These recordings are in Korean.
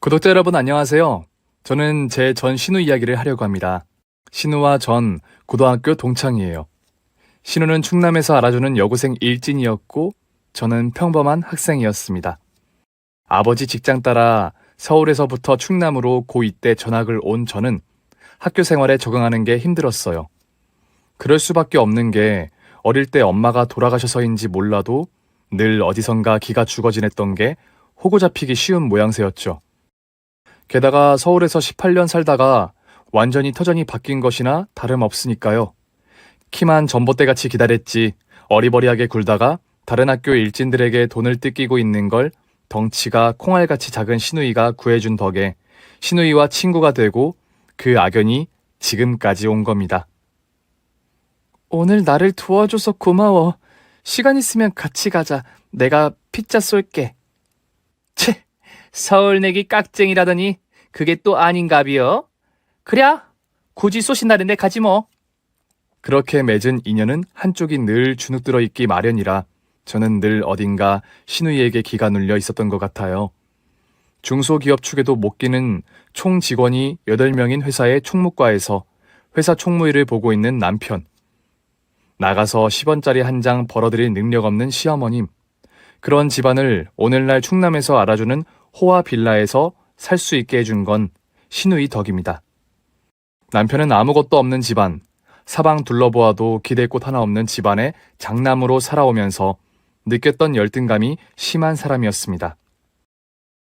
구독자 여러분 안녕하세요. 저는 제 전 신우 이야기를 하려고 합니다. 신우와 전 고등학교 동창이에요. 신우는 충남에서 알아주는 여고생 일진이었고 저는 평범한 학생이었습니다. 아버지 직장 따라 서울에서부터 충남으로 고2 때 전학을 온 저는 학교 생활에 적응하는 게 힘들었어요. 그럴 수밖에 없는 게 어릴 때 엄마가 돌아가셔서인지 몰라도 늘 어디선가 기가 죽어 지냈던 게 호구 잡히기 쉬운 모양새였죠. 게다가 서울에서 18년 살다가 완전히 터전이 바뀐 것이나 다름없으니까요. 키만 전봇대같이 기다렸지 어리버리하게 굴다가 다른 학교 일진들에게 돈을 뜯기고 있는 걸 덩치가 콩알같이 작은 신우이가 구해준 덕에 신우이와 친구가 되고 그 악연이 지금까지 온 겁니다. 오늘 나를 도와줘서 고마워. 시간 있으면 같이 가자. 내가 피자 쏠게. 채! 서울내기 깍쟁이라더니 그게 또 아닌가비요? 그래, 굳이 쏘신다는데 가지 뭐. 그렇게 맺은 인연은 한쪽이 늘 주눅들어 있기 마련이라 저는 늘 어딘가 신우이에게 기가 눌려 있었던 것 같아요. 중소기업 축에도 못 끼는 총 직원이 8명인 회사의 총무과에서 회사 총무일을 보고 있는 남편. 나가서 10원짜리 한 장 벌어들일 능력 없는 시어머님. 그런 집안을 오늘날 충남에서 알아주는 호화 빌라에서 살 수 있게 해준 건 신우이 덕입니다. 남편은 아무것도 없는 집안, 사방 둘러보아도 기댈 곳 하나 없는 집안에 장남으로 살아오면서 느꼈던 열등감이 심한 사람이었습니다.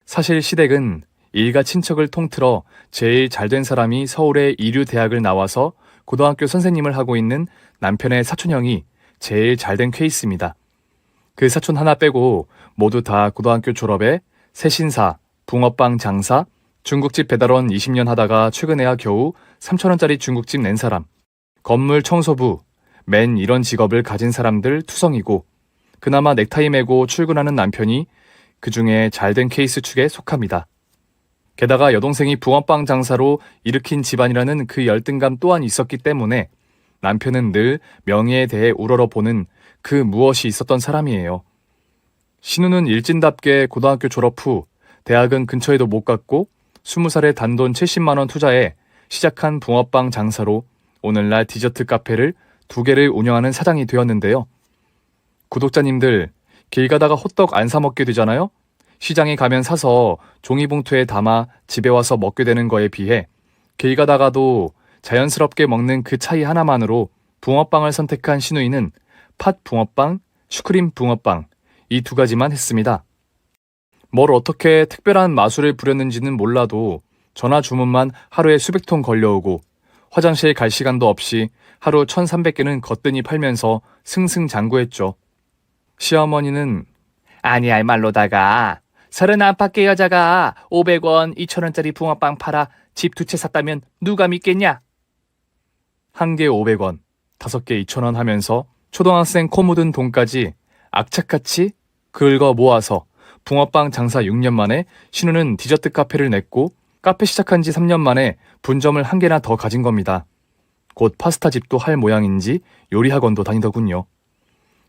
사실 시댁은 일가 친척을 통틀어 제일 잘된 사람이 서울의 이류 대학을 나와서 고등학교 선생님을 하고 있는 남편의 사촌형이 제일 잘된 케이스입니다. 그 사촌 하나 빼고 모두 다 고등학교 졸업에 새신사, 붕어빵 장사, 중국집 배달원 20년 하다가 최근에야 겨우 3,000원짜리 중국집 낸 사람, 건물 청소부, 맨 이런 직업을 가진 사람들 투성이고 그나마 넥타이 매고 출근하는 남편이 그 중에 잘된 케이스 축에 속합니다. 게다가 여동생이 붕어빵 장사로 일으킨 집안이라는 그 열등감 또한 있었기 때문에 남편은 늘 명예에 대해 우러러보는 그 무엇이 있었던 사람이에요. 신우는 일진답게 고등학교 졸업 후 대학은 근처에도 못 갔고 20살에 단돈 70만 원 투자해 시작한 붕어빵 장사로 오늘날 디저트 카페를 2개를 운영하는 사장이 되었는데요. 구독자님들, 길 가다가 호떡 안 사 먹게 되잖아요? 시장에 가면 사서 종이봉투에 담아 집에 와서 먹게 되는 거에 비해 길 가다가도 자연스럽게 먹는 그 차이 하나만으로 붕어빵을 선택한 신우이는 팥 붕어빵, 슈크림 붕어빵 이 2가지만 했습니다. 뭘 어떻게 특별한 마술을 부렸는지는 몰라도 전화 주문만 하루에 수백 통 걸려오고 화장실 갈 시간도 없이 하루 1,300개는 거뜬히 팔면서 승승장구했죠. 시어머니는 아니 말로다가 30 여자가 500원, 2,000원짜리 붕어빵 팔아 집 2채 샀다면 누가 믿겠냐? 1개 500원, 5개 2,000원 하면서 초등학생 코 묻은 돈까지 악착같이 긁어 모아서 붕어빵 장사 6년 만에 신우는 디저트 카페를 냈고 카페 시작한 지 3년 만에 분점을 1개나 더 가진 겁니다. 곧 파스타집도 할 모양인지 요리학원도 다니더군요.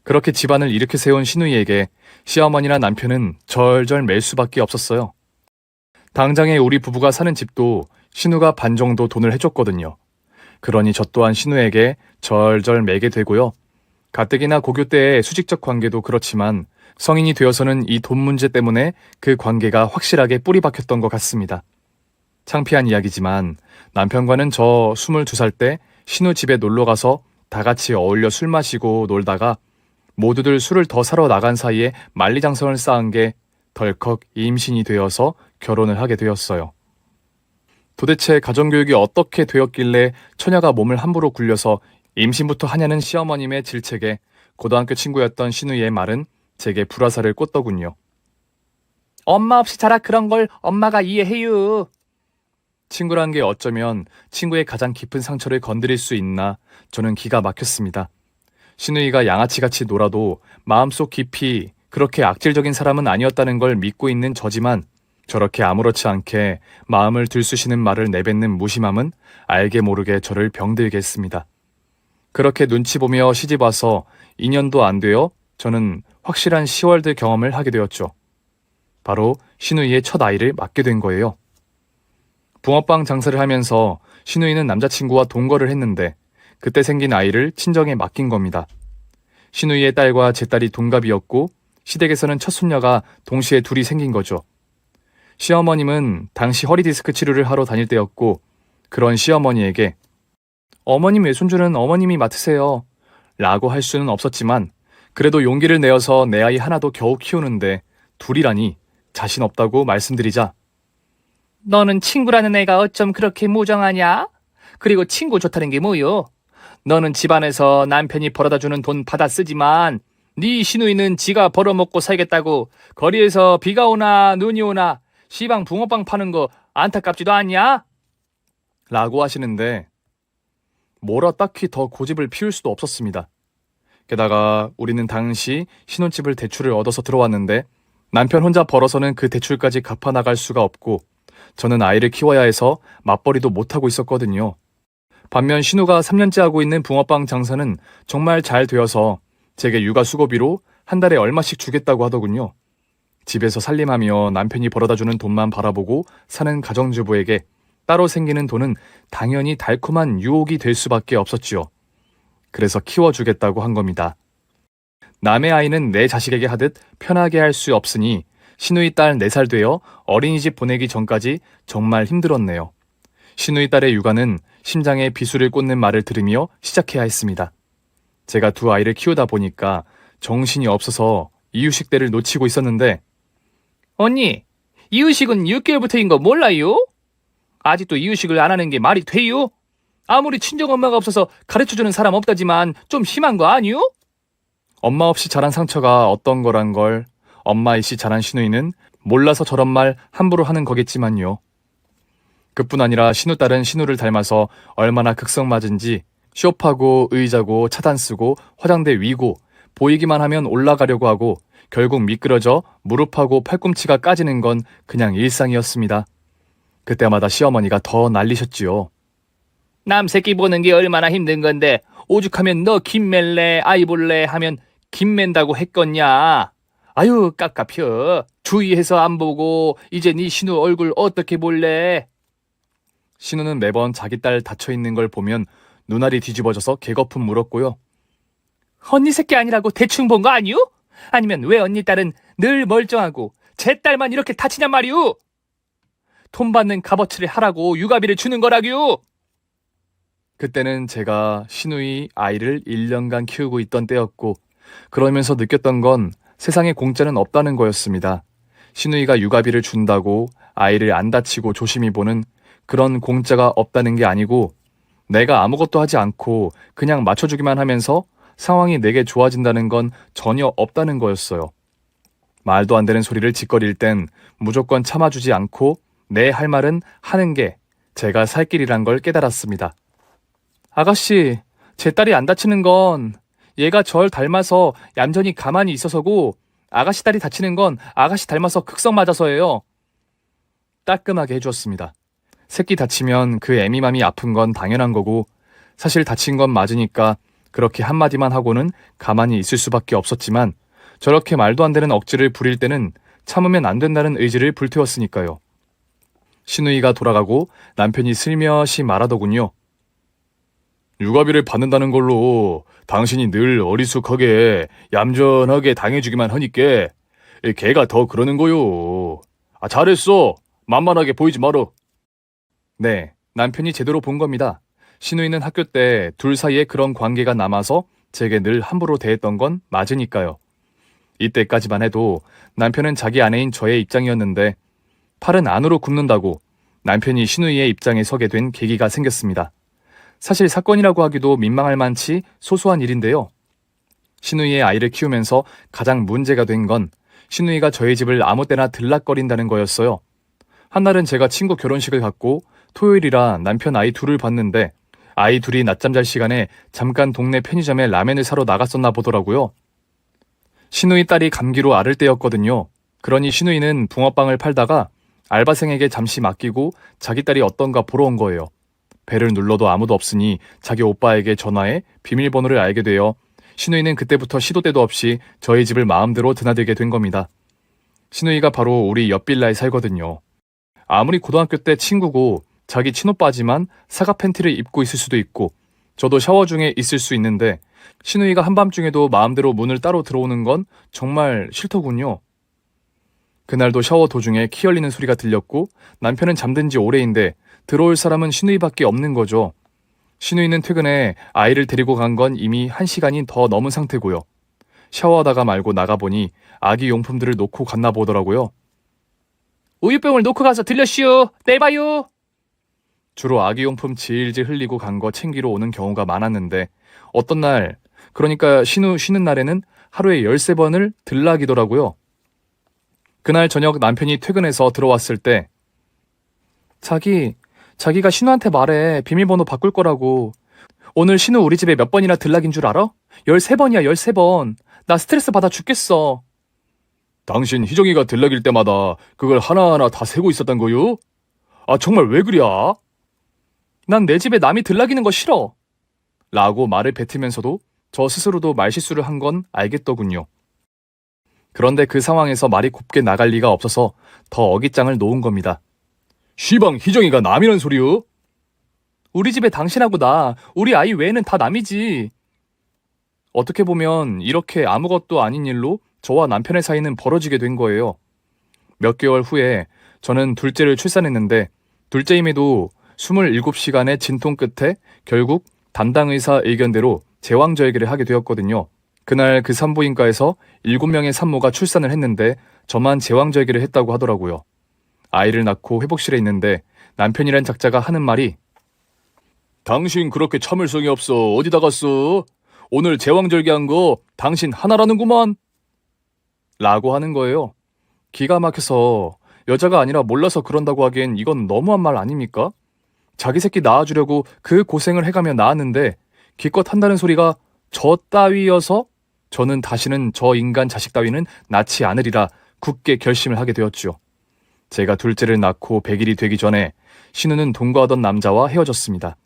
그렇게 집안을 일으켜 세운 신우이에게 시어머니나 남편은 절절 맬 수밖에 없었어요. 당장에 우리 부부가 사는 집도 신우가 반 정도 돈을 해줬거든요. 그러니 저 또한 신우에게 절절 매게 되고요. 가뜩이나 고교 때의 수직적 관계도 그렇지만 성인이 되어서는 이 돈 문제 때문에 그 관계가 확실하게 뿌리 박혔던 것 같습니다. 창피한 이야기지만 남편과는 저 22살 때 신우 집에 놀러가서 다 같이 어울려 술 마시고 놀다가 모두들 술을 더 사러 나간 사이에 만리장성을 쌓은 게 덜컥 임신이 되어서 결혼을 하게 되었어요. 도대체 가정교육이 어떻게 되었길래 처녀가 몸을 함부로 굴려서 임신부터 하냐는 시어머님의 질책에 고등학교 친구였던 신우의 말은 제게 불화살을 꽂더군요. 엄마 없이 자라 그런 걸 엄마가 이해해요. 친구란 게 어쩌면 친구의 가장 깊은 상처를 건드릴 수 있나 저는 기가 막혔습니다. 신우이가 양아치같이 놀아도 마음속 깊이 그렇게 악질적인 사람은 아니었다는 걸 믿고 있는 저지만 저렇게 아무렇지 않게 마음을 들쑤시는 말을 내뱉는 무심함은 알게 모르게 저를 병들게 했습니다. 그렇게 눈치 보며 시집 와서 2년도 안 되어 저는 확실한 시월드 경험을 하게 되었죠. 바로 신우이의 첫 아이를 맡게 된 거예요. 붕어빵 장사를 하면서 신우이는 남자친구와 동거를 했는데 그때 생긴 아이를 친정에 맡긴 겁니다. 신우이의 딸과 제 딸이 동갑이었고 시댁에서는 첫 손녀가 동시에 둘이 생긴 거죠. 시어머님은 당시 허리디스크 치료를 하러 다닐 때였고 그런 시어머니에게 어머님 외손주는 어머님이 맡으세요 라고 할 수는 없었지만 그래도 용기를 내어서 내 아이 하나도 겨우 키우는데 둘이라니 자신 없다고 말씀드리자 너는 친구라는 애가 어쩜 그렇게 무정하냐? 그리고 친구 좋다는 게 뭐요? 너는 집안에서 남편이 벌어다주는 돈 받아 쓰지만 네 시누이는 지가 벌어먹고 살겠다고 거리에서 비가 오나 눈이 오나 시방 붕어빵 파는 거 안타깝지도 않냐? 라고 하시는데 뭐라 딱히 더 고집을 피울 수도 없었습니다. 게다가 우리는 당시 신혼집을 대출을 얻어서 들어왔는데 남편 혼자 벌어서는 그 대출까지 갚아 나갈 수가 없고 저는 아이를 키워야 해서 맞벌이도 못하고 있었거든요. 반면 신우가 3년째 하고 있는 붕어빵 장사는 정말 잘 되어서 제게 육아 수고비로 한 달에 얼마씩 주겠다고 하더군요. 집에서 살림하며 남편이 벌어다주는 돈만 바라보고 사는 가정주부에게 따로 생기는 돈은 당연히 달콤한 유혹이 될 수밖에 없었지요. 그래서 키워주겠다고 한 겁니다. 남의 아이는 내 자식에게 하듯 편하게 할 수 없으니 신우이 딸 4살 되어 어린이집 보내기 전까지 정말 힘들었네요. 신우이 딸의 육아는 심장에 비수를 꽂는 말을 들으며 시작해야 했습니다. 제가 두 아이를 키우다 보니까 정신이 없어서 이유식 때를 놓치고 있었는데 언니, 이유식은 6개월부터인 거 몰라요? 아직도 이유식을 안 하는 게 말이 돼요? 아무리 친정엄마가 없어서 가르쳐주는 사람 없다지만 좀 심한 거 아니요? 엄마 없이 자란 상처가 어떤 거란 걸 엄마이씨 자란 신우이는 몰라서 저런 말 함부로 하는 거겠지만요. 그뿐 아니라 신우딸은 신우를 닮아서 얼마나 극성맞은지 쇼파고 의자고 차단 쓰고 화장대 위고 보이기만 하면 올라가려고 하고 결국 미끄러져 무릎하고 팔꿈치가 까지는 건 그냥 일상이었습니다. 그때마다 시어머니가 더 난리셨지요. 남 새끼 보는 게 얼마나 힘든 건데 오죽하면 너 김맬래 아이 볼래 하면 김맨다고 했겠냐. 아유 깝깝혀. 주의해서 안 보고 이제 네 신우 얼굴 어떻게 볼래. 신우는 매번 자기 딸 다쳐있는 걸 보면 눈알이 뒤집어져서 개거품 물었고요. 언니 새끼 아니라고 대충 본 거 아니요? 아니면 왜 언니 딸은 늘 멀쩡하고 제 딸만 이렇게 다치냔 말이오? 돈 받는 값어치를 하라고 육아비를 주는 거라규. 그때는 제가 신우이 아이를 1년간 키우고 있던 때였고 그러면서 느꼈던 건 세상에 공짜는 없다는 거였습니다. 신우이가 육아비를 준다고 아이를 안 다치고 조심히 보는 그런 공짜가 없다는 게 아니고 내가 아무것도 하지 않고 그냥 맞춰주기만 하면서 상황이 내게 좋아진다는 건 전혀 없다는 거였어요. 말도 안 되는 소리를 짓거릴 땐 무조건 참아주지 않고 내 할 말은 하는 게 제가 살 길이란 걸 깨달았습니다. 아가씨, 제 딸이 안 다치는 건 얘가 절 닮아서 얌전히 가만히 있어서고 아가씨 딸이 다치는 건 아가씨 닮아서 극성 맞아서예요. 따끔하게 해주었습니다. 새끼 다치면 그 애미맘이 아픈 건 당연한 거고 사실 다친 건 맞으니까 그렇게 한마디만 하고는 가만히 있을 수밖에 없었지만 저렇게 말도 안 되는 억지를 부릴 때는 참으면 안 된다는 의지를 불태웠으니까요. 신우이가 돌아가고 남편이 슬며시 말하더군요. 육아비를 받는다는 걸로 당신이 늘 어리숙하게 얌전하게 당해주기만 하니까 걔가 더 그러는 거요. 잘했어. 만만하게 보이지 마라. 네, 남편이 제대로 본 겁니다. 신우이는 학교 때 둘 사이에 그런 관계가 남아서 제게 늘 함부로 대했던 건 맞으니까요. 이때까지만 해도 남편은 자기 아내인 저의 입장이었는데 팔은 안으로 굽는다고 남편이 신우이의 입장에 서게 된 계기가 생겼습니다. 사실 사건이라고 하기도 민망할 만치 소소한 일인데요. 신우이의 아이를 키우면서 가장 문제가 된 건 신우이가 저희 집을 아무 때나 들락거린다는 거였어요. 한날은 제가 친구 결혼식을 갔고 토요일이라 남편 아이 둘을 봤는데 아이 둘이 낮잠 잘 시간에 잠깐 동네 편의점에 라면을 사러 나갔었나 보더라고요. 신우이 딸이 감기로 앓을 때였거든요. 그러니 신우이는 붕어빵을 팔다가 알바생에게 잠시 맡기고 자기 딸이 어떤가 보러 온 거예요. 배를 눌러도 아무도 없으니 자기 오빠에게 전화해 비밀번호를 알게 되어 신우이는 그때부터 시도 때도 없이 저희 집을 마음대로 드나들게 된 겁니다. 신우이가 바로 우리 옆 빌라에 살거든요. 아무리 고등학교 때 친구고 자기 친오빠지만 사각 팬티를 입고 있을 수도 있고 저도 샤워 중에 있을 수 있는데 신우이가 한밤중에도 마음대로 문을 따로 들어오는 건 정말 싫더군요. 그날도 샤워 도중에 키 열리는 소리가 들렸고 남편은 잠든 지 오래인데 들어올 사람은 신우이밖에 없는 거죠. 신우이는 퇴근에 아이를 데리고 간 건 이미 1시간이 더 넘은 상태고요. 샤워하다가 말고 나가보니 아기 용품들을 놓고 갔나 보더라고요. 우유병을 놓고 가서 들렸슈. 내일 봐요. 주로 아기 용품 질질 흘리고 간 거 챙기러 오는 경우가 많았는데 어떤 날, 그러니까 신우 쉬는 날에는 하루에 13번을 들락이더라고요. 그날 저녁 남편이 퇴근해서 들어왔을 때 자기가 신우한테 말해. 비밀번호 바꿀 거라고. 오늘 신우 우리 집에 몇 번이나 들락인 줄 알아? 13번이야, 13번. 나 스트레스 받아 죽겠어. 당신 희정이가 들락일 때마다 그걸 하나하나 다 세고 있었단 거요? 아, 정말 왜 그랴? 난 내 집에 남이 들락이는 거 싫어. 라고 말을 뱉으면서도 저 스스로도 말실수를 한 건 알겠더군요. 그런데 그 상황에서 말이 곱게 나갈 리가 없어서 더 어깃장을 놓은 겁니다. 시방 희정이가 남이란 소리요? 우리 집에 당신하고 나, 우리 아이 외에는 다 남이지. 어떻게 보면 이렇게 아무것도 아닌 일로 저와 남편의 사이는 벌어지게 된 거예요. 몇 개월 후에 저는 둘째를 출산했는데 둘째임에도 27시간의 진통 끝에 결국 담당 의사 의견대로 제왕절개를 하게 되었거든요. 그날 그 산부인과에서 7명의 산모가 출산을 했는데 저만 제왕절개를 했다고 하더라고요. 아이를 낳고 회복실에 있는데 남편이란 작자가 하는 말이 당신 그렇게 참을성이 없어. 어디다 갔어? 오늘 제왕절개한 거 당신 하나라는구만. 라고 하는 거예요. 기가 막혀서 여자가 아니라 몰라서 그런다고 하기엔 이건 너무한 말 아닙니까? 자기 새끼 낳아주려고 그 고생을 해가며 낳았는데 기껏 한다는 소리가 저 따위여서 저는 다시는 저 인간 자식 따위는 낳지 않으리라 굳게 결심을 하게 되었죠. 제가 둘째를 낳고 100일이 되기 전에 신우는 동거하던 남자와 헤어졌습니다.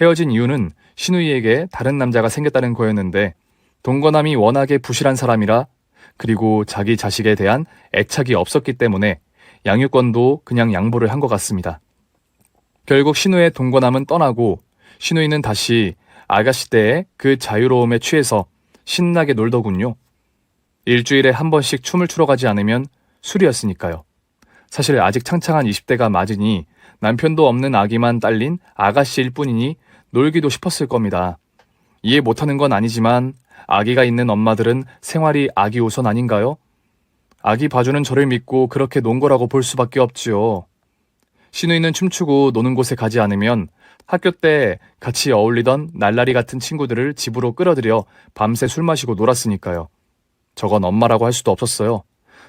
헤어진 이유는 신우이에게 다른 남자가 생겼다는 거였는데 동거남이 워낙에 부실한 사람이라 그리고 자기 자식에 대한 애착이 없었기 때문에 양육권도 그냥 양보를 한 것 같습니다. 결국 신우의 동거남은 떠나고 신우이는 다시 아가씨 때의 그 자유로움에 취해서 신나게 놀더군요. 일주일에 한 번씩 춤을 추러 가지 않으면 술이었으니까요. 사실 아직 창창한 20대가 맞으니 남편도 없는 아기만 딸린 아가씨일 뿐이니 놀기도 싶었을 겁니다. 이해 못하는 건 아니지만 아기가 있는 엄마들은 생활이 아기 우선 아닌가요? 아기 봐주는 저를 믿고 그렇게 논 거라고 볼 수밖에 없지요. 신우이는 춤추고 노는 곳에 가지 않으면 학교 때 같이 어울리던 날라리 같은 친구들을 집으로 끌어들여 밤새 술 마시고 놀았으니까요. 저건 엄마라고 할 수도 없었어요.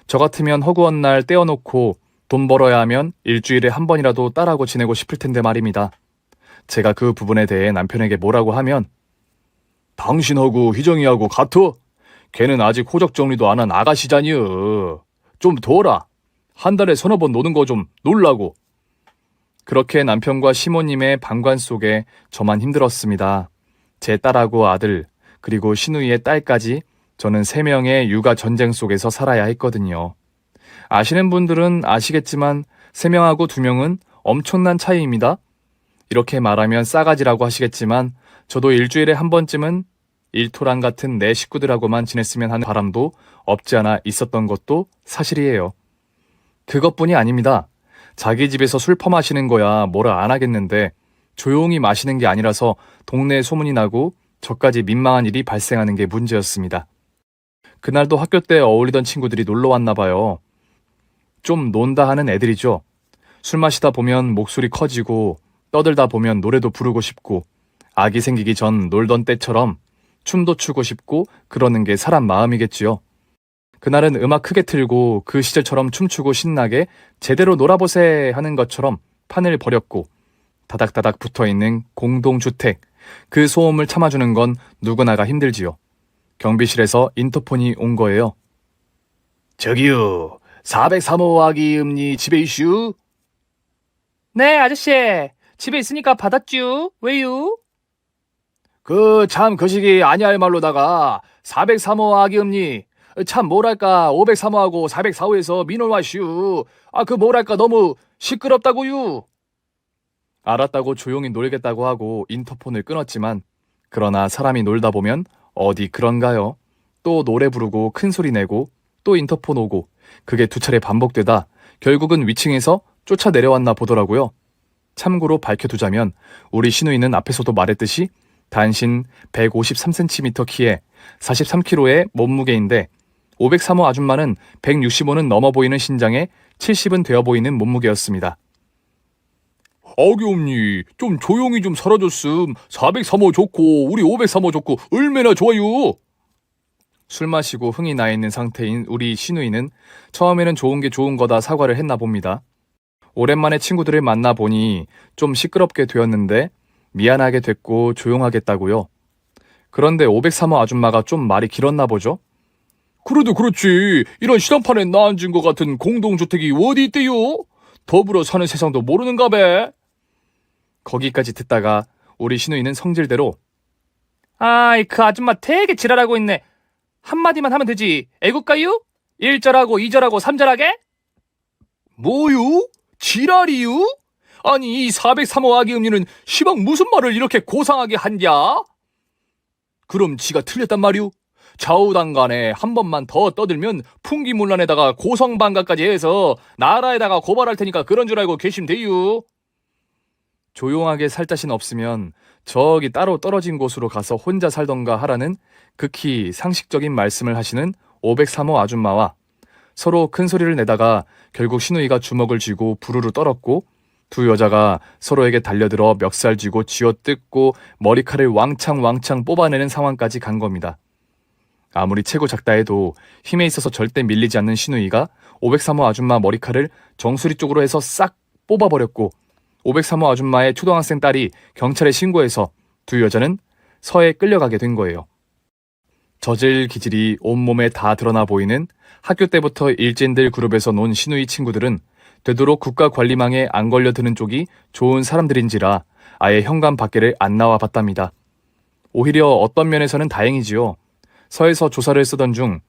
저 같으면 허구한 날 떼어놓고 돈 벌어야 하면 일주일에 한 번이라도 딸하고 지내고 싶을 텐데 말입니다. 제가 그 부분에 대해 남편에게 뭐라고 하면 당신하고 희정이하고 같어? 걔는 아직 호적 정리도 안 한 아가씨잖여. 좀 둬라. 한 달에 서너 번 노는 거 좀 놀라고. 그렇게 남편과 시모님의 방관 속에 저만 힘들었습니다. 제 딸하고 아들, 그리고 신우이의 딸까지 저는 3명의 육아 전쟁 속에서 살아야 했거든요. 아시는 분들은 아시겠지만 3명하고 2명은 엄청난 차이입니다. 이렇게 말하면 싸가지라고 하시겠지만 저도 일주일에 한 번쯤은 일토랑 같은 내 식구들하고만 지냈으면 하는 바람도 없지 않아 있었던 것도 사실이에요. 그것뿐이 아닙니다. 자기 집에서 술 퍼마시는 거야 뭐라 안 하겠는데 조용히 마시는 게 아니라서 동네에 소문이 나고 저까지 민망한 일이 발생하는 게 문제였습니다. 그날도 학교 때 어울리던 친구들이 놀러 왔나 봐요. 좀 논다 하는 애들이죠. 술 마시다 보면 목소리 커지고 떠들다 보면 노래도 부르고 싶고 아기 생기기 전 놀던 때처럼 춤도 추고 싶고 그러는 게 사람 마음이겠지요. 그날은 음악 크게 틀고 그 시절처럼 춤추고 신나게 제대로 놀아보세 하는 것처럼 판을 벌였고 다닥다닥 붙어있는 공동주택, 그 소음을 참아주는 건 누구나가 힘들지요. 경비실에서 인터폰이 온 거예요. 저기요, 403호 아기 음니 집에 있슈? 네, 아저씨. 집에 있으니까 받았쥬. 왜요? 그 시기 아니할 말로다가 403호 아기 음니 참 뭐랄까 503호하고 404호에서 민원 와슈. 그 뭐랄까 너무 시끄럽다고요. 알았다고 조용히 놀겠다고 하고 인터폰을 끊었지만 그러나 사람이 놀다 보면 어디 그런가요? 또 노래 부르고 큰 소리 내고 또 인터폰 오고 그게 두 차례 반복되다 결국은 위층에서 쫓아 내려왔나 보더라고요. 참고로 밝혀두자면 우리 신우이는 앞에서도 말했듯이 단신 153cm 키에 43kg의 몸무게인데 503호 아줌마는 165는 넘어 보이는 신장에 70은 되어 보이는 몸무게였습니다. 아기엄니 좀 조용히 좀 살아줬음. 403호 좋고 우리 503호 좋고 얼마나 좋아요. 술 마시고 흥이 나 있는 상태인 우리 신우이는 처음에는 좋은 게 좋은 거다 사과를 했나 봅니다. 오랜만에 친구들을 만나보니 좀 시끄럽게 되었는데 미안하게 됐고 조용하겠다고요. 그런데 503호 아줌마가 좀 말이 길었나 보죠? 그래도 그렇지. 이런 시장판에 나앉은 것 같은 공동주택이 어디 있대요? 더불어 사는 세상도 모르는가 배. 거기까지 듣다가 우리 신우이는 성질대로 아이 그 아줌마 되게 지랄하고 있네. 한마디만 하면 되지. 애국가요? 1절하고 2절하고 3절하게? 뭐요? 지랄이요? 아니 이 403호 아기음니는 시방 무슨 말을 이렇게 고상하게 한냐? 그럼 지가 틀렸단 말이오? 좌우당간에 한 번만 더 떠들면 풍기문란에다가 고성방가까지 해서 나라에다가 고발할 테니까 그런 줄 알고 계시면 돼요. 조용하게 살 자신 없으면 저기 따로 떨어진 곳으로 가서 혼자 살던가 하라는 극히 상식적인 말씀을 하시는 503호 아줌마와 서로 큰 소리를 내다가 결국 신우이가 주먹을 쥐고 부르르 떨었고 두 여자가 서로에게 달려들어 멱살 쥐고 쥐어뜯고 머리칼을 왕창 뽑아내는 상황까지 간 겁니다. 아무리 최고 작다 해도 힘에 있어서 절대 밀리지 않는 신우이가 503호 아줌마 머리칼을 정수리 쪽으로 해서 싹 뽑아버렸고 503호 아줌마의 초등학생 딸이 경찰에 신고해서 두 여자는 서에 끌려가게 된 거예요. 저질 기질이 온몸에 다 드러나 보이는 학교 때부터 일진들 그룹에서 논 신우이 친구들은 되도록 국가 관리망에 안 걸려드는 쪽이 좋은 사람들인지라 아예 현관 밖에를 안 나와 봤답니다. 오히려 어떤 면에서는 다행이지요. 서에서 조사를 쓰던 중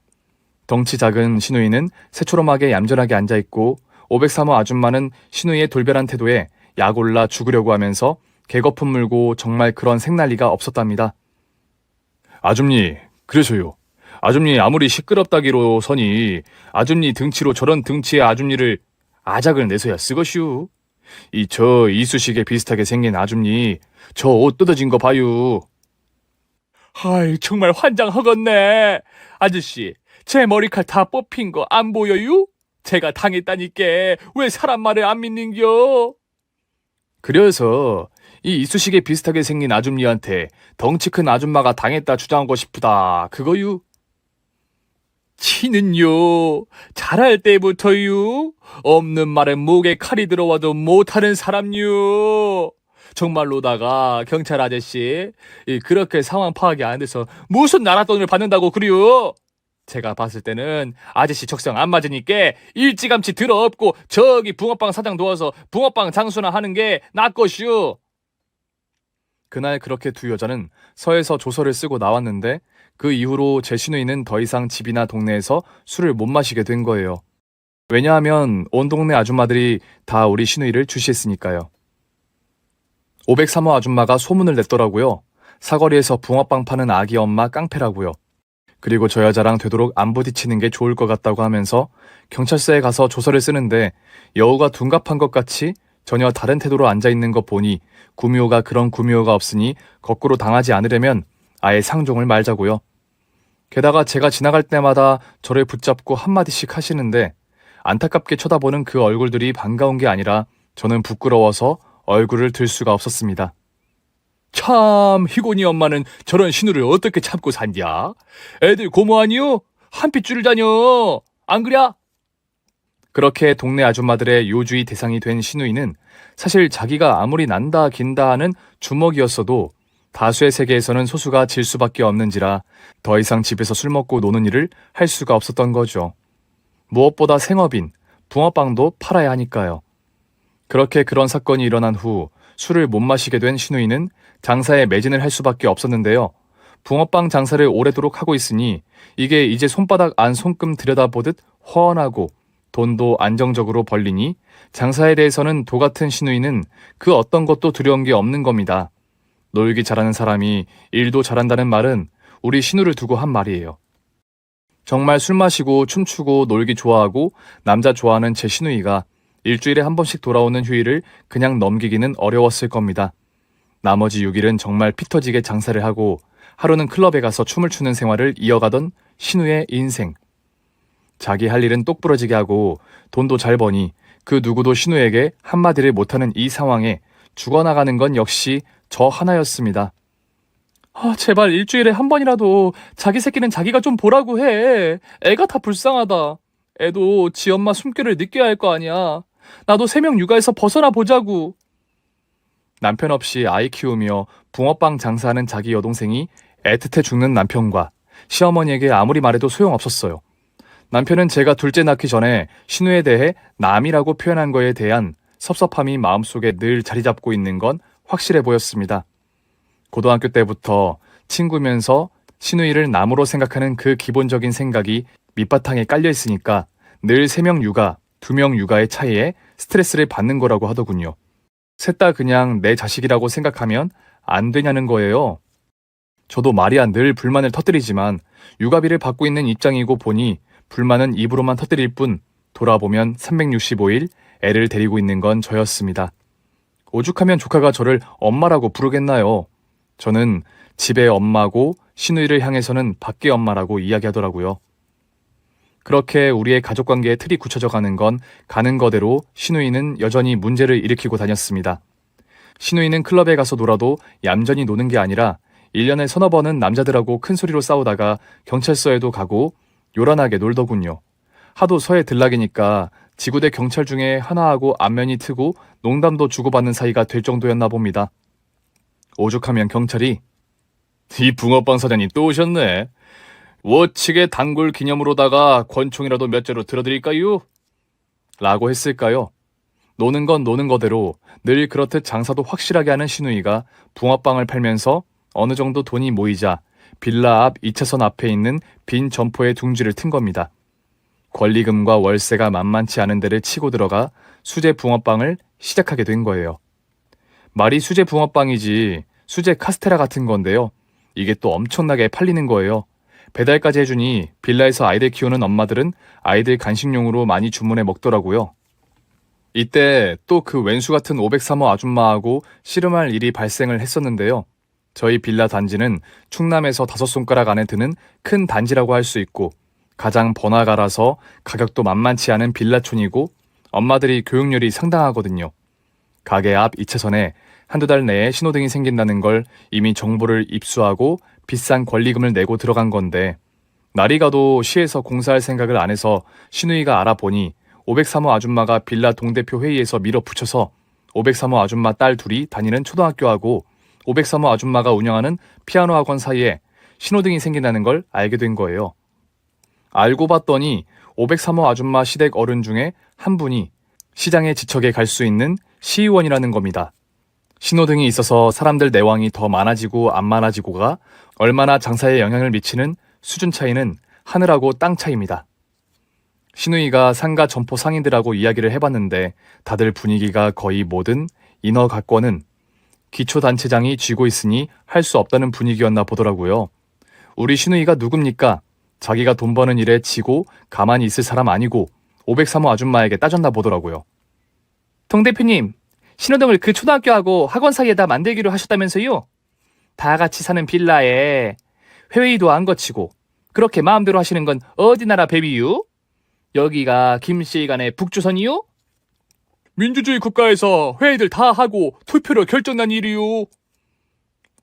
덩치 작은 신우이는 새초롬하게 얌전하게 앉아있고 503호 아줌마는 신우이의 돌변한 태도에 약 올라 죽으려고 하면서 개거품 물고 정말 그런 생난리가 없었답니다. 아줌니 그래서요. 아줌니 아무리 시끄럽다기로 서니 아줌니 등치로 저런 등치의 아줌니를 아작을 내서야 쓰것이오. 저 이쑤시개 비슷하게 생긴 아줌니 저 옷 뜯어진 거 봐요. 아이 정말 환장하겠네. 아저씨 제 머리칼 다 뽑힌 거 안 보여요? 제가 당했다니까 왜 사람 말을 안 믿는겨? 그래서 이 이쑤시개 비슷하게 생긴 아줌니한테 덩치 큰 아줌마가 당했다 주장하고 싶다 그거유? 치는요 잘할 때부터요 없는 말에 목에 칼이 들어와도 못하는 사람요. 정말로다가 경찰 아저씨 그렇게 상황 파악이 안 돼서 무슨 나라 돈을 받는다고 그래요? 제가 봤을 때는 아저씨 적성 안 맞으니까 일찌감치 들어엎고 저기 붕어빵 사장 도와서 붕어빵 장수나 하는 게 낫것이오. 그날 그렇게 두 여자는 서에서 조서를 쓰고 나왔는데 그 이후로 제 신우이는 더 이상 집이나 동네에서 술을 못 마시게 된 거예요. 왜냐하면 온 동네 아줌마들이 다 우리 신우이를 주시했으니까요. 503호 아줌마가 소문을 냈더라고요. 사거리에서 붕어빵 파는 아기 엄마 깡패라고요. 그리고 저 여자랑 되도록 안 부딪히는 게 좋을 것 같다고 하면서 경찰서에 가서 조서를 쓰는데 여우가 둔갑한 것 같이 전혀 다른 태도로 앉아있는 거 보니 구미호가 그런 구미호가 없으니 거꾸로 당하지 않으려면 아예 상종을 말자고요. 게다가 제가 지나갈 때마다 저를 붙잡고 한마디씩 하시는데 안타깝게 쳐다보는 그 얼굴들이 반가운 게 아니라 저는 부끄러워서 얼굴을 들 수가 없었습니다. 참 희곤이 엄마는 저런 신우를 어떻게 참고 산냐? 애들 고모 아니요? 한 핏줄을 다녀. 안 그랴? 그렇게 동네 아줌마들의 요주의 대상이 된 신우이는 사실 자기가 아무리 난다 긴다 하는 주먹이었어도 다수의 세계에서는 소수가 질 수밖에 없는지라 더 이상 집에서 술 먹고 노는 일을 할 수가 없었던 거죠. 무엇보다 생업인 붕어빵도 팔아야 하니까요. 그렇게 그런 사건이 일어난 후 술을 못 마시게 된 신우이는 장사에 매진을 할 수밖에 없었는데요. 붕어빵 장사를 오래도록 하고 있으니 이게 이제 손바닥 안 손금 들여다보듯 훤하고 돈도 안정적으로 벌리니 장사에 대해서는 도 같은 시누이는 그 어떤 것도 두려운 게 없는 겁니다. 놀기 잘하는 사람이 일도 잘한다는 말은 우리 신우를 두고 한 말이에요. 정말 술 마시고 춤추고 놀기 좋아하고 남자 좋아하는 제 시누이가 일주일에 한 번씩 돌아오는 휴일을 그냥 넘기기는 어려웠을 겁니다. 나머지 6일은 정말 피 터지게 장사를 하고 하루는 클럽에 가서 춤을 추는 생활을 이어가던 신우의 인생. 자기 할 일은 똑부러지게 하고 돈도 잘 버니 그 누구도 신우에게 한마디를 못하는 이 상황에 죽어나가는 건 역시 저 하나였습니다. 제발 일주일에 한 번이라도 자기 새끼는 자기가 좀 보라고 해. 애가 다 불쌍하다. 애도 지 엄마 숨결을 느껴야 할 거 아니야. 나도 3명 육아에서 벗어나 보자고. 남편 없이 아이 키우며 붕어빵 장사하는 자기 여동생이 애틋해 죽는 남편과 시어머니에게 아무리 말해도 소용없었어요. 남편은 제가 둘째 낳기 전에 신우에 대해 남이라고 표현한 거에 대한 섭섭함이 마음속에 늘 자리 잡고 있는 건 확실해 보였습니다. 고등학교 때부터 친구면서 신우이를 남으로 생각하는 그 기본적인 생각이 밑바탕에 깔려 있으니까 늘 3명 육아, 2명 육아의 차이에 스트레스를 받는 거라고 하더군요. 셋 다 그냥 내 자식이라고 생각하면 안 되냐는 거예요. 저도 말이야 늘 불만을 터뜨리지만 육아비를 받고 있는 입장이고 보니 불만은 입으로만 터뜨릴 뿐 돌아보면 365일 애를 데리고 있는 건 저였습니다. 오죽하면 조카가 저를 엄마라고 부르겠나요? 저는 집의 엄마고 시누이를 향해서는 밖의 엄마라고 이야기하더라고요. 그렇게 우리의 가족관계의 틀이 굳혀져 가는 건 가는 거대로 시누이는 여전히 문제를 일으키고 다녔습니다. 시누이는 클럽에 가서 놀아도 얌전히 노는 게 아니라 1년에 서너 번은 남자들하고 큰 소리로 싸우다가 경찰서에도 가고 요란하게 놀더군요. 하도 서해 들락이니까 지구대 경찰 중에 하나하고 안면이 트고 농담도 주고받는 사이가 될 정도였나 봅니다. 오죽하면 경찰이 이 붕어빵 사장님 또 오셨네. 워치게 단골 기념으로다가 권총이라도 몇 자루 들어드릴까요? 라고 했을까요? 노는 건 노는 거대로 늘 그렇듯 장사도 확실하게 하는 시누이가 붕어빵을 팔면서 어느 정도 돈이 모이자 빌라 앞 2차선 앞에 있는 빈 점포에 둥지를 튼 겁니다. 권리금과 월세가 만만치 않은 데를 치고 들어가 수제 붕어빵을 시작하게 된 거예요. 말이 수제 붕어빵이지 수제 카스테라 같은 건데요. 이게 또 엄청나게 팔리는 거예요. 배달까지 해주니 빌라에서 아이들 키우는 엄마들은 아이들 간식용으로 많이 주문해 먹더라고요. 이때 또 그 왼수 같은 503호 아줌마하고 씨름할 일이 발생을 했었는데요. 저희 빌라 단지는 충남에서 5손가락 안에 드는 큰 단지라고 할 수 있고 가장 번화가라서 가격도 만만치 않은 빌라촌이고 엄마들이 교육열이 상당하거든요. 가게 앞 2차선에 한두 달 내에 신호등이 생긴다는 걸 이미 정보를 입수하고 비싼 권리금을 내고 들어간 건데 날이 가도 시에서 공사할 생각을 안 해서 시누이가 알아보니 503호 아줌마가 빌라 동대표 회의에서 밀어붙여서 503호 아줌마 딸 둘이 다니는 초등학교하고 503호 아줌마가 운영하는 피아노 학원 사이에 신호등이 생긴다는 걸 알게 된 거예요. 알고 봤더니 503호 아줌마 시댁 어른 중에 한 분이 시장에 지척에 갈 수 있는 시의원이라는 겁니다. 신호등이 있어서 사람들 내왕이 더 많아지고 안 많아지고가 얼마나 장사에 영향을 미치는 수준 차이는 하늘하고 땅 차이입니다. 시누이가 상가 점포 상인들하고 이야기를 해봤는데 다들 분위기가 거의 모든 인허가권은 기초단체장이 쥐고 있으니 할 수 없다는 분위기였나 보더라고요. 우리 시누이가 누굽니까? 자기가 돈 버는 일에 지고 가만히 있을 사람 아니고 503호 아줌마에게 따졌나 보더라고요. 동 대표님, 신호등을 그 초등학교하고 학원 사이에다 만들기로 하셨다면서요? 다 같이 사는 빌라에 회의도 안 거치고 그렇게 마음대로 하시는 건 어디 나라 배비유? 여기가 김씨간의 북조선이요? 민주주의 국가에서 회의들 다 하고 투표로 결정난 일이요.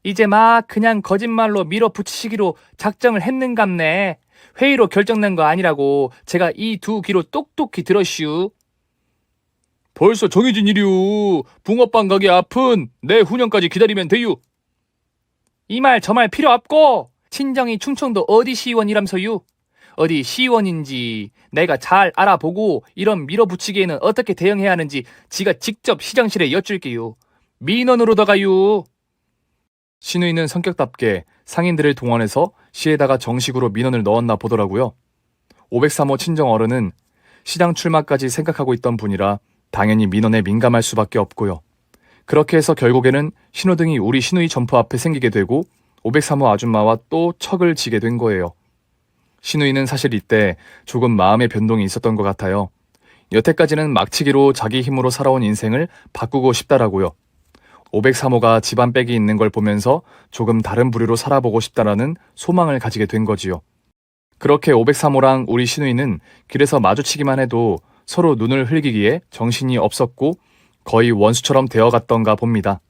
이제 막 그냥 거짓말로 밀어붙이시기로 작정을 했는갑네. 회의로 결정난 거 아니라고 제가 이 두 귀로 똑똑히 들었슈. 벌써 정해진 일이오. 붕어빵 가게 앞은 내후년까지 기다리면 돼요. 이 말 저 말 필요 없고 친정이 충청도 어디 시의원이람서유. 어디 시의원인지 내가 잘 알아보고 이런 밀어붙이기에는 어떻게 대응해야 하는지 지가 직접 시장실에 여쭐게요. 민원으로다가요. 신우이는 성격답게 상인들을 동원해서 시에다가 정식으로 민원을 넣었나 보더라고요. 503호 친정 어른은 시장 출마까지 생각하고 있던 분이라 당연히 민원에 민감할 수밖에 없고요. 그렇게 해서 결국에는 신호등이 우리 신우이 점포 앞에 생기게 되고 503호 아줌마와 또 척을 지게 된 거예요. 신우이는 사실 이때 조금 마음의 변동이 있었던 것 같아요. 여태까지는 막치기로 자기 힘으로 살아온 인생을 바꾸고 싶다라고요. 503호가 집안 빽이 있는 걸 보면서 조금 다른 부류로 살아보고 싶다라는 소망을 가지게 된 거지요. 그렇게 503호랑 우리 신우이는 길에서 마주치기만 해도 서로 눈을 흘기기에 정신이 없었고 거의 원수처럼 되어갔던가 봅니다.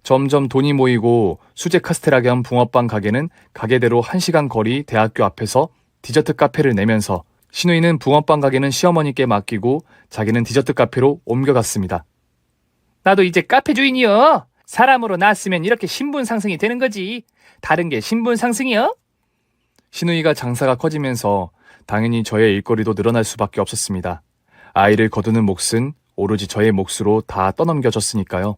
점점 돈이 모이고 수제 카스테라 겸 붕어빵 가게는 가게대로 1시간 거리 대학교 앞에서 디저트 카페를 내면서 신우이는 붕어빵 가게는 시어머니께 맡기고 자기는 디저트 카페로 옮겨갔습니다. 나도 이제 카페 주인이여. 사람으로 낳았으면 이렇게 신분 상승이 되는 거지. 다른 게 신분 상승이여? 신우이가 장사가 커지면서 당연히 저의 일거리도 늘어날 수밖에 없었습니다. 아이를 거두는 몫은 오로지 저의 몫으로 다 떠넘겨졌으니까요.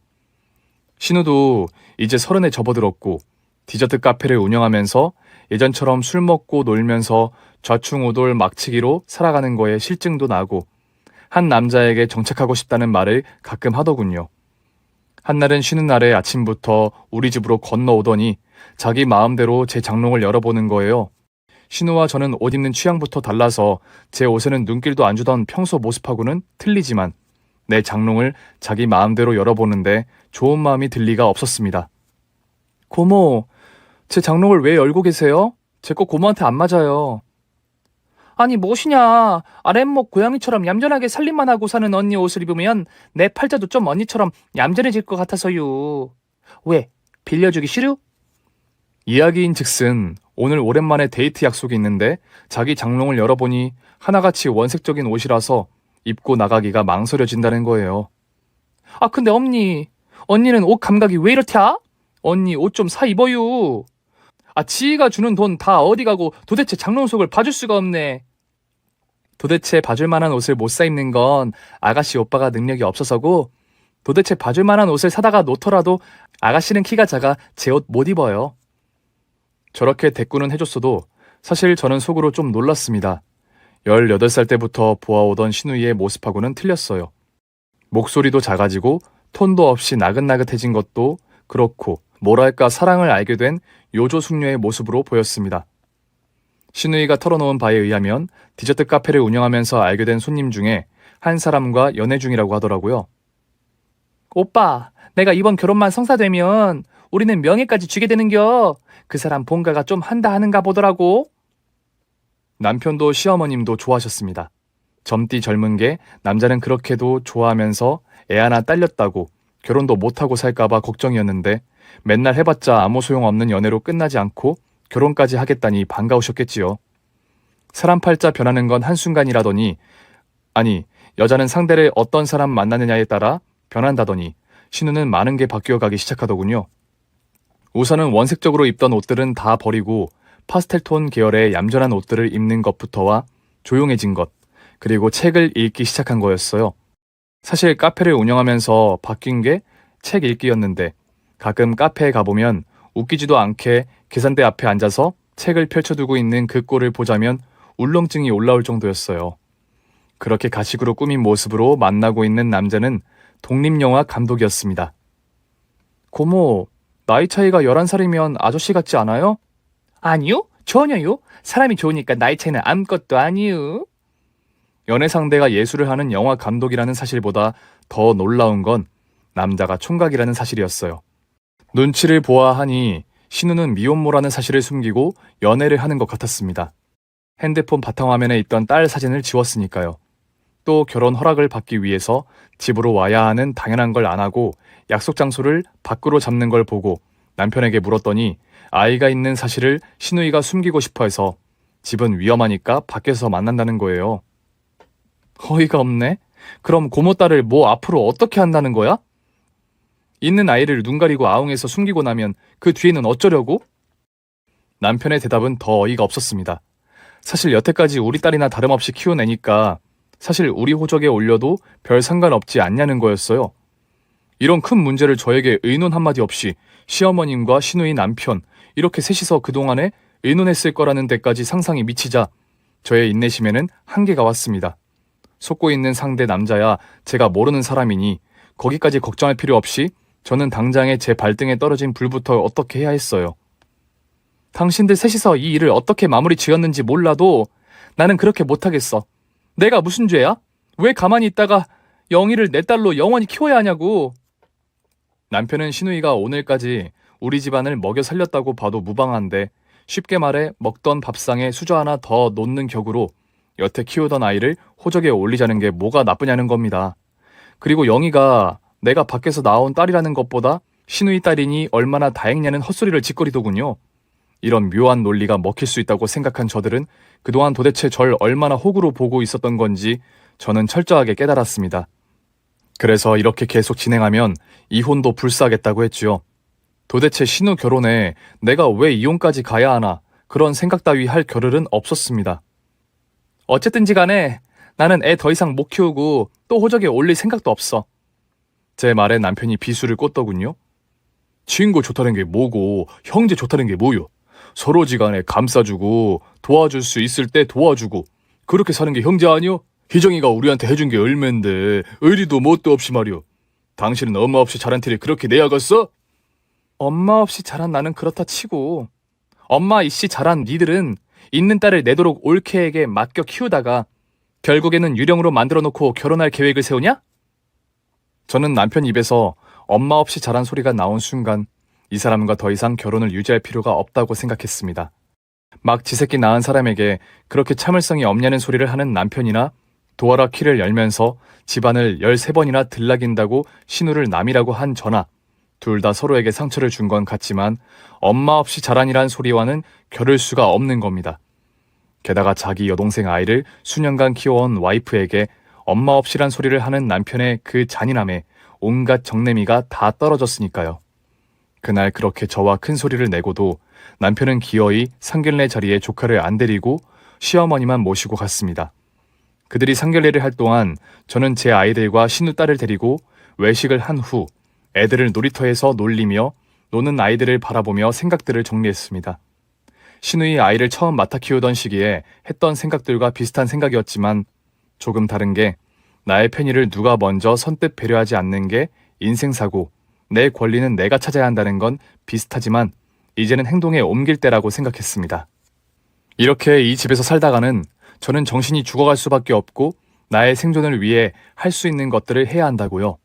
신우도 이제 30에 접어들었고 디저트 카페를 운영하면서 예전처럼 술 먹고 놀면서 좌충우돌 막치기로 살아가는 거에 실증도 나고 한 남자에게 정착하고 싶다는 말을 가끔 하더군요. 한날은 쉬는 날에 아침부터 우리 집으로 건너오더니 자기 마음대로 제 장롱을 열어보는 거예요. 신우와 저는 옷 입는 취향부터 달라서 제 옷에는 눈길도 안 주던 평소 모습하고는 틀리지만 내 장롱을 자기 마음대로 열어보는데 좋은 마음이 들 리가 없었습니다. 고모, 제 장롱을 왜 열고 계세요? 제 거 고모한테 안 맞아요. 아니 무엇이냐. 아랫목 고양이처럼 얌전하게 살림만 하고 사는 언니 옷을 입으면 내 팔자도 좀 언니처럼 얌전해질 것 같아서요. 왜? 빌려주기 싫으? 이야기인 즉슨 오늘 오랜만에 데이트 약속이 있는데 자기 장롱을 열어보니 하나같이 원색적인 옷이라서 입고 나가기가 망설여진다는 거예요. 아 근데 언니는 옷 감각이 왜 이렇냐? 언니 옷 좀 사 입어요. 아 지희가 주는 돈 다 어디 가고 도대체 장롱 속을 봐줄 수가 없네. 도대체 봐줄 만한 옷을 못 사 입는 건 아가씨 오빠가 능력이 없어서고 도대체 봐줄 만한 옷을 사다가 놓더라도 아가씨는 키가 작아 제 옷 못 입어요. 저렇게 대꾸는 해줬어도 사실 저는 속으로 좀 놀랐습니다. 18살 때부터 보아오던 신우이의 모습하고는 틀렸어요. 목소리도 작아지고 톤도 없이 나긋나긋해진 것도 그렇고 뭐랄까 사랑을 알게 된 요조 숙녀의 모습으로 보였습니다. 신우이가 털어놓은 바에 의하면 디저트 카페를 운영하면서 알게 된 손님 중에 한 사람과 연애 중이라고 하더라고요. 오빠, 내가 이번 결혼만 성사되면 우리는 명예까지 쥐게 되는겨. 그 사람 본가가 좀 한다 하는가 보더라고. 남편도 시어머님도 좋아하셨습니다. 젊디 젊은 게 남자는 그렇게도 좋아하면서 애 하나 딸렸다고 결혼도 못하고 살까봐 걱정이었는데 맨날 해봤자 아무 소용없는 연애로 끝나지 않고 결혼까지 하겠다니 반가우셨겠지요. 사람 팔자 변하는 건 한순간이라더니 아니 여자는 상대를 어떤 사람 만나느냐에 따라 변한다더니 신우는 많은 게 바뀌어 가기 시작하더군요. 우선은 원색적으로 입던 옷들은 다 버리고 파스텔톤 계열의 얌전한 옷들을 입는 것부터와 조용해진 것, 그리고 책을 읽기 시작한 거였어요. 사실 카페를 운영하면서 바뀐 게 책 읽기였는데 가끔 카페에 가보면 웃기지도 않게 계산대 앞에 앉아서 책을 펼쳐두고 있는 그 꼴을 보자면 울렁증이 올라올 정도였어요. 그렇게 가식으로 꾸민 모습으로 만나고 있는 남자는 독립영화 감독이었습니다. 고모, 나이 차이가 11살이면 아저씨 같지 않아요? 아니요, 전혀요. 사람이 좋으니까 나이 차이는 아무것도 아니요. 연애 상대가 예술을 하는 영화 감독이라는 사실보다 더 놀라운 건 남자가 총각이라는 사실이었어요. 눈치를 보아하니 신우는 미혼모라는 사실을 숨기고 연애를 하는 것 같았습니다. 핸드폰 바탕화면에 있던 딸 사진을 지웠으니까요. 또 결혼 허락을 받기 위해서 집으로 와야 하는 당연한 걸 안 하고 약속 장소를 밖으로 잡는 걸 보고 남편에게 물었더니 아이가 있는 사실을 신우이가 숨기고 싶어 해서 집은 위험하니까 밖에서 만난다는 거예요. 어이가 없네. 그럼 고모 딸을 뭐 앞으로 어떻게 한다는 거야? 있는 아이를 눈 가리고 아웅해서 숨기고 나면 그 뒤에는 어쩌려고? 남편의 대답은 더 어이가 없었습니다. 사실 여태까지 우리 딸이나 다름없이 키워내니까 사실 우리 호적에 올려도 별 상관없지 않냐는 거였어요. 이런 큰 문제를 저에게 의논 한마디 없이 시어머님과 신우이 남편 이렇게 셋이서 그동안에 의논했을 거라는 데까지 상상이 미치자 저의 인내심에는 한계가 왔습니다. 속고 있는 상대 남자야 제가 모르는 사람이니 거기까지 걱정할 필요 없이 저는 당장에 제 발등에 떨어진 불부터 어떻게 해야 했어요. 당신들 셋이서 이 일을 어떻게 마무리 지었는지 몰라도 나는 그렇게 못하겠어. 내가 무슨 죄야? 왜 가만히 있다가 영희를 내 딸로 영원히 키워야 하냐고. 남편은 신우이가 오늘까지 우리 집안을 먹여 살렸다고 봐도 무방한데 쉽게 말해 먹던 밥상에 수저 하나 더 놓는 격으로 여태 키우던 아이를 호적에 올리자는 게 뭐가 나쁘냐는 겁니다. 그리고 영희가 내가 밖에서 나온 딸이라는 것보다 신우이 딸이니 얼마나 다행냐는 헛소리를 짓거리더군요. 이런 묘한 논리가 먹힐 수 있다고 생각한 저들은 그동안 도대체 절 얼마나 호구로 보고 있었던 건지 저는 철저하게 깨달았습니다. 그래서 이렇게 계속 진행하면 이혼도 불사하겠다고 했지요. 도대체 신우 결혼에 내가 왜 이혼까지 가야 하나 그런 생각 따위 할 겨를은 없었습니다. 어쨌든지 간에 나는 애 더 이상 못 키우고 또 호적에 올릴 생각도 없어. 제 말에 남편이 비수를 꽂더군요. 친구 좋다는 게 뭐고 형제 좋다는 게 뭐요? 서로지간에 감싸주고 도와줄 수 있을 때 도와주고 그렇게 사는 게 형제 아니요? 희정이가 우리한테 해준 게 얼맨데 의리도 뭣도 없이 말이오. 당신은 엄마 없이 자란 티를 그렇게 내야겠어? 엄마 없이 자란 나는 그렇다 치고 엄마 이씨 자란 니들은 있는 딸을 내도록 올케에게 맡겨 키우다가 결국에는 유령으로 만들어 놓고 결혼할 계획을 세우냐? 저는 남편 입에서 엄마 없이 자란 소리가 나온 순간 이 사람과 더 이상 결혼을 유지할 필요가 없다고 생각했습니다. 막 지새끼 낳은 사람에게 그렇게 참을성이 없냐는 소리를 하는 남편이나 도어라 키를 열면서 집안을 13번이나 들락인다고 신우를 남이라고 한 저나 둘 다 서로에게 상처를 준 건 같지만 엄마 없이 자란이란 소리와는 겨룰 수가 없는 겁니다. 게다가 자기 여동생 아이를 수년간 키워온 와이프에게 엄마 없이란 소리를 하는 남편의 그 잔인함에 온갖 정내미가 다 떨어졌으니까요. 그날 그렇게 저와 큰 소리를 내고도 남편은 기어이 상견례 자리에 조카를 안 데리고 시어머니만 모시고 갔습니다. 그들이 상견례를 할 동안 저는 제 아이들과 신우딸을 데리고 외식을 한 후 애들을 놀이터에서 놀리며 노는 아이들을 바라보며 생각들을 정리했습니다. 신우이 아이를 처음 맡아 키우던 시기에 했던 생각들과 비슷한 생각이었지만 조금 다른 게 나의 편의를 누가 먼저 선뜻 배려하지 않는 게 인생사고 내 권리는 내가 찾아야 한다는 건 비슷하지만 이제는 행동에 옮길 때라고 생각했습니다. 이렇게 이 집에서 살다가는 저는 정신이 죽어갈 수밖에 없고 나의 생존을 위해 할 수 있는 것들을 해야 한다고요.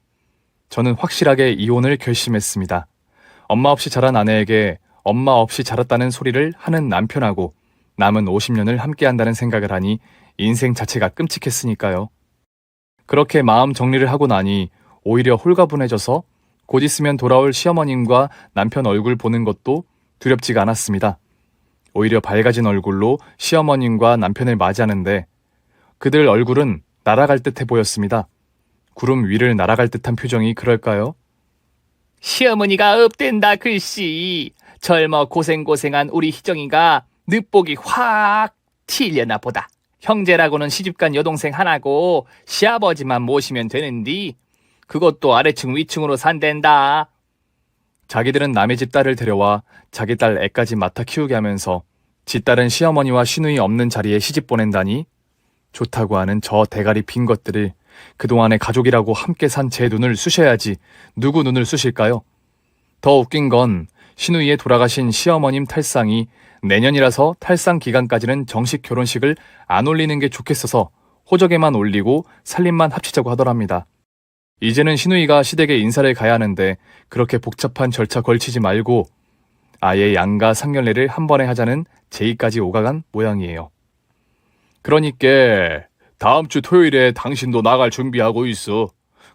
저는 확실하게 이혼을 결심했습니다. 엄마 없이 자란 아내에게 엄마 없이 자랐다는 소리를 하는 남편하고 남은 50년을 함께한다는 생각을 하니 인생 자체가 끔찍했으니까요. 그렇게 마음 정리를 하고 나니 오히려 홀가분해져서 곧 있으면 돌아올 시어머님과 남편 얼굴 보는 것도 두렵지가 않았습니다. 오히려 밝아진 얼굴로 시어머님과 남편을 맞이하는데 그들 얼굴은 날아갈 듯해 보였습니다. 구름 위를 날아갈 듯한 표정이 그럴까요? 시어머니가 업된다 글씨. 젊어 고생고생한 우리 희정이가 늦복이 확 튀려나 보다. 형제라고는 시집간 여동생 하나고 시아버지만 모시면 되는디 그것도 아래층 위층으로 산댄다. 자기들은 남의 집 딸을 데려와 자기 딸 애까지 맡아 키우게 하면서 지 딸은 시어머니와 시누이 없는 자리에 시집 보낸다니 좋다고 하는 저 대가리 빈 것들을 그동안의 가족이라고 함께 산 제 눈을 쑤셔야지 누구 눈을 쑤실까요? 더 웃긴 건 시누이의 돌아가신 시어머님 탈상이 내년이라서 탈상 기간까지는 정식 결혼식을 안 올리는 게 좋겠어서 호적에만 올리고 살림만 합치자고 하더랍니다. 이제는 시누이가 시댁에 인사를 가야 하는데 그렇게 복잡한 절차 걸치지 말고 아예 양가 상견례를 한 번에 하자는 제의까지 오가간 모양이에요. 그러니까 다음 주 토요일에 당신도 나갈 준비하고 있어.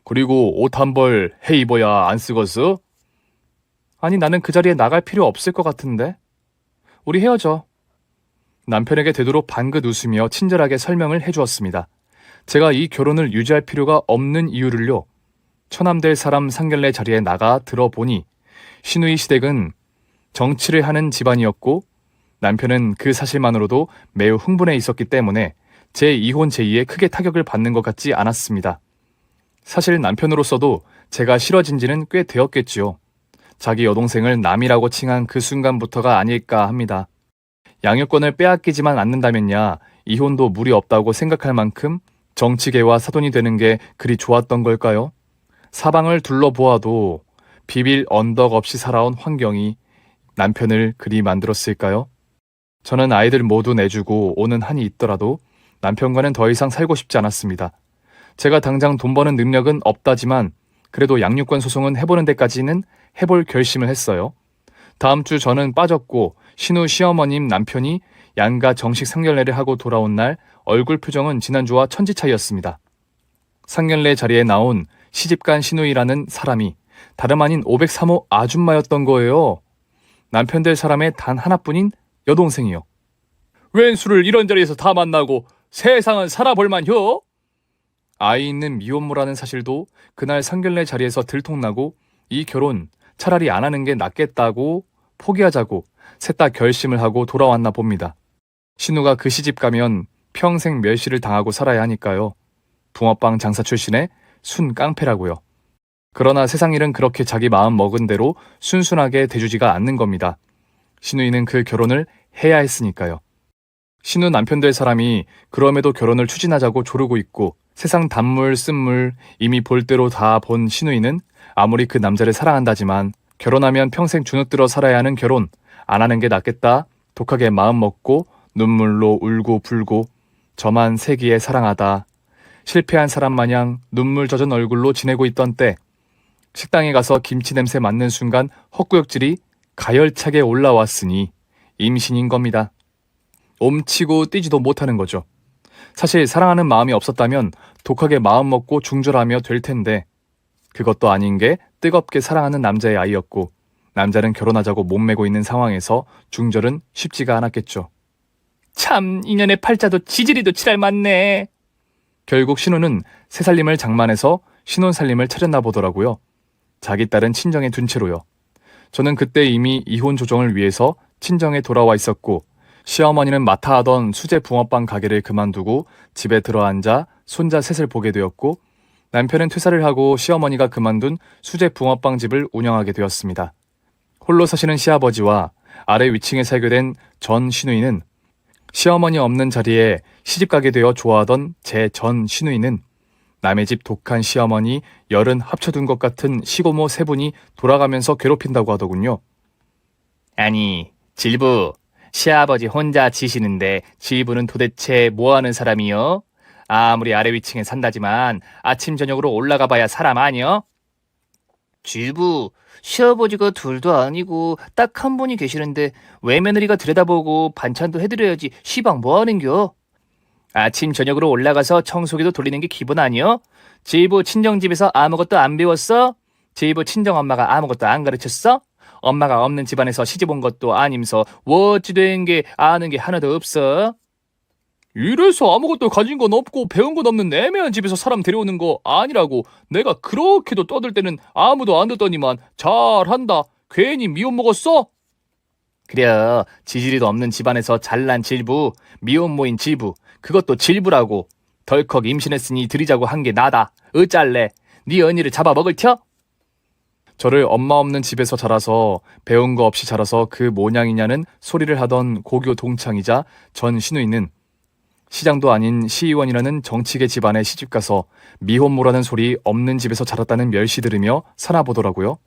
그리고 옷 한 벌 해 입어야 안 쓰겄어? 아니 나는 그 자리에 나갈 필요 없을 것 같은데. 우리 헤어져. 남편에게 되도록 방긋 웃으며 친절하게 설명을 해주었습니다. 제가 이 결혼을 유지할 필요가 없는 이유를요. 처남될 사람 상견례 자리에 나가 들어보니 시누이 시댁은 정치를 하는 집안이었고 남편은 그 사실만으로도 매우 흥분해 있었기 때문에 제 이혼 제의에 크게 타격을 받는 것 같지 않았습니다. 사실 남편으로서도 제가 싫어진 지는 꽤 되었겠지요. 자기 여동생을 남이라고 칭한 그 순간부터가 아닐까 합니다. 양육권을 빼앗기지만 않는다면야 이혼도 무리 없다고 생각할 만큼 정치계와 사돈이 되는 게 그리 좋았던 걸까요? 사방을 둘러보아도 비빌 언덕 없이 살아온 환경이 남편을 그리 만들었을까요? 저는 아이들 모두 내주고 오는 한이 있더라도 남편과는 더 이상 살고 싶지 않았습니다. 제가 당장 돈 버는 능력은 없다지만 그래도 양육권 소송은 해보는 데까지는 해볼 결심을 했어요. 다음 주 저는 빠졌고 신우 시어머님 남편이 양가 정식 상견례를 하고 돌아온 날 얼굴 표정은 지난주와 천지 차이였습니다. 상견례 자리에 나온 시집간 신우이라는 사람이 다름 아닌 503호 아줌마였던 거예요. 남편 될 사람의 단 하나뿐인 여동생이요. 웬 술을 이런 자리에서 다 만나고 세상은 살아볼만요? 아이 있는 미혼모라는 사실도 그날 상견례 자리에서 들통나고 이 결혼 차라리 안 하는 게 낫겠다고 포기하자고 셋 다 결심을 하고 돌아왔나 봅니다. 신우가 그 시집 가면 평생 멸시를 당하고 살아야 하니까요. 붕어빵 장사 출신의 순 깡패라고요. 그러나 세상 일은 그렇게 자기 마음 먹은 대로 순순하게 돼주지가 않는 겁니다. 신우이는 그 결혼을 해야 했으니까요. 신우 남편 될 사람이 그럼에도 결혼을 추진하자고 조르고 있고 세상 단물 쓴물 이미 볼 대로 다 본 신우이는 아무리 그 남자를 사랑한다지만 결혼하면 평생 주눅들어 살아야 하는 결혼 안 하는 게 낫겠다 독하게 마음 먹고 눈물로 울고 불고 저만 세기에 사랑하다 실패한 사람 마냥 눈물 젖은 얼굴로 지내고 있던 때 식당에 가서 김치 냄새 맡는 순간 헛구역질이 가열차게 올라왔으니 임신인 겁니다. 옴치고 뛰지도 못하는 거죠. 사실 사랑하는 마음이 없었다면 독하게 마음 먹고 중절하며 될 텐데 그것도 아닌 게 뜨겁게 사랑하는 남자의 아이였고 남자는 결혼하자고 몸매고 있는 상황에서 중절은 쉽지가 않았겠죠. 참 인연의 팔자도 지지리도 칠할 맞네. 결국 신우는 새살림을 장만해서 신혼살림을 차렸나 보더라고요. 자기 딸은 친정에 둔 채로요. 저는 그때 이미 이혼 조정을 위해서 친정에 돌아와 있었고 시어머니는 맡아 하던 수제 붕어빵 가게를 그만두고 집에 들어앉아 손자 셋을 보게 되었고 남편은 퇴사를 하고 시어머니가 그만둔 수제 붕어빵 집을 운영하게 되었습니다. 홀로 사시는 시아버지와 아래 위층에 살게 된 전 시누이는 시어머니 없는 자리에 시집가게 되어 좋아하던 제 전 시누이는 남의 집 독한 시어머니 열은 합쳐둔 것 같은 시고모 세 분이 돌아가면서 괴롭힌다고 하더군요. 아니 질부 시아버지 혼자 지시는데 질부는 도대체 뭐하는 사람이요? 아무리 아래 위층에 산다지만 아침 저녁으로 올라가 봐야 사람 아니여? 질부 시아버지가 둘도 아니고 딱 한 분이 계시는데 외며느리가 들여다보고 반찬도 해드려야지 시방 뭐하는겨? 아침 저녁으로 올라가서 청소기도 돌리는 게 기본 아니여? 질부 친정집에서 아무것도 안 배웠어? 질부 친정엄마가 아무것도 안 가르쳤어? 엄마가 없는 집안에서 시집 온 것도 아님서 어찌 된 게 아는 게 하나도 없어? 이래서 아무것도 가진 건 없고 배운 건 없는 애매한 집에서 사람 데려오는 거 아니라고 내가 그렇게도 떠들 때는 아무도 안 듣더니만 잘한다. 괜히 미움 먹었어? 그래 지지리도 없는 집안에서 잘난 질부 미혼모인 질부 그것도 질부라고 덜컥 임신했으니 들이자고 한 게 나다. 어쩔래? 네 언니를 잡아먹을 텨? 저를 엄마 없는 집에서 자라서 배운 거 없이 자라서 그 모양이냐는 소리를 하던 고교 동창이자 전 시누이는 시장도 아닌 시의원이라는 정치계 집안에 시집가서 미혼모라는 소리 없는 집에서 자랐다는 멸시 들으며 사나 보더라고요.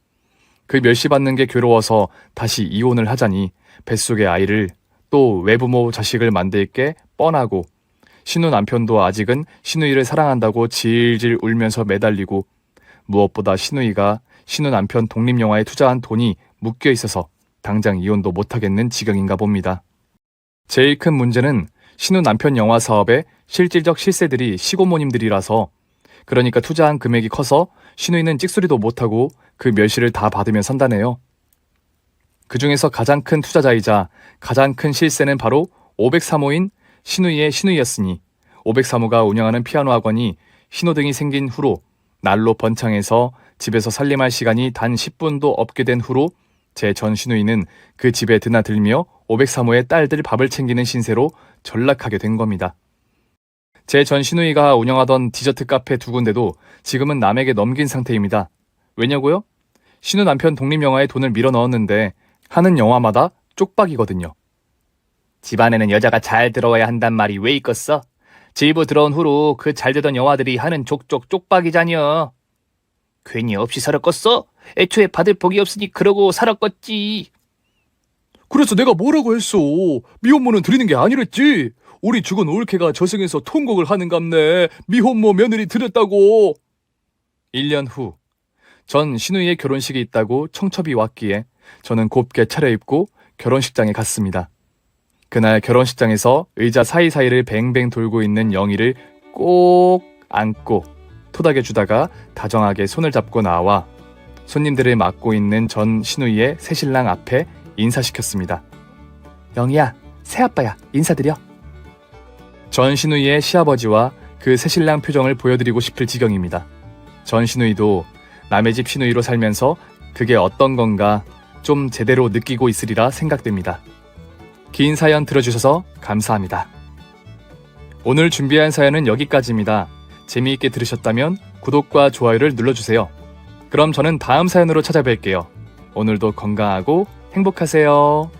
그 멸시받는 게 괴로워서 다시 이혼을 하자니 뱃속의 아이를 또 외부모 자식을 만들 게 뻔하고 신우 남편도 아직은 시누이를 사랑한다고 질질 울면서 매달리고 무엇보다 시누이가 신우 남편 독립영화에 투자한 돈이 묶여 있어서 당장 이혼도 못하겠는 지경인가 봅니다. 제일 큰 문제는 신우 남편 영화 사업의 실질적 실세들이 시고모님들이라서 그러니까 투자한 금액이 커서 시누이는 찍소리도 못하고 그 멸시를 다 받으며 산다네요. 그 중에서 가장 큰 투자자이자 가장 큰 실세는 바로 503호인 시누이의 시누이였으니 503호가 운영하는 피아노 학원이 신호등이 생긴 후로 날로 번창해서 집에서 살림할 시간이 단 10분도 없게 된 후로 제 전 시누이는 그 집에 드나들며 503호의 딸들 밥을 챙기는 신세로 전락하게 된 겁니다. 제 전 시누이가 운영하던 디저트 카페 2군데도 지금은 남에게 넘긴 상태입니다. 왜냐고요? 신우 남편 독립영화에 돈을 밀어 넣었는데 하는 영화마다 쪽박이거든요. 집안에는 여자가 잘 들어와야 한단 말이 왜 있겠어? 질부 들어온 후로 그 잘 되던 영화들이 하는 족족 쪽박이자녀. 괜히 없이 살았겠어? 애초에 받을 복이 없으니 그러고 살았겠지. 그래서 내가 뭐라고 했어? 미혼모는 드리는 게 아니랬지. 우리 죽은 올케가 저승에서 통곡을 하는갑네. 미혼모 며느리 드렸다고. 1년 후, 전 신우이의 결혼식이 있다고 청첩이 왔기에 저는 곱게 차려입고 결혼식장에 갔습니다. 그날 결혼식장에서 의자 사이사이를 뱅뱅 돌고 있는 영희를 꼭 안고 토닥여주다가 다정하게 손을 잡고 나와 손님들을 맡고 있는 전 신우이의 새신랑 앞에 인사시켰습니다. 영희야, 새아빠야, 인사드려. 전 신우이의 시아버지와 그 새신랑 표정을 보여드리고 싶을 지경입니다. 전 신우이도 남의 집 신우이로 살면서 그게 어떤 건가 좀 제대로 느끼고 있으리라 생각됩니다. 긴 사연 들어주셔서 감사합니다. 오늘 준비한 사연은 여기까지입니다. 재미있게 들으셨다면 구독과 좋아요를 눌러주세요. 그럼 저는 다음 사연으로 찾아뵐게요. 오늘도 건강하고 행복하세요.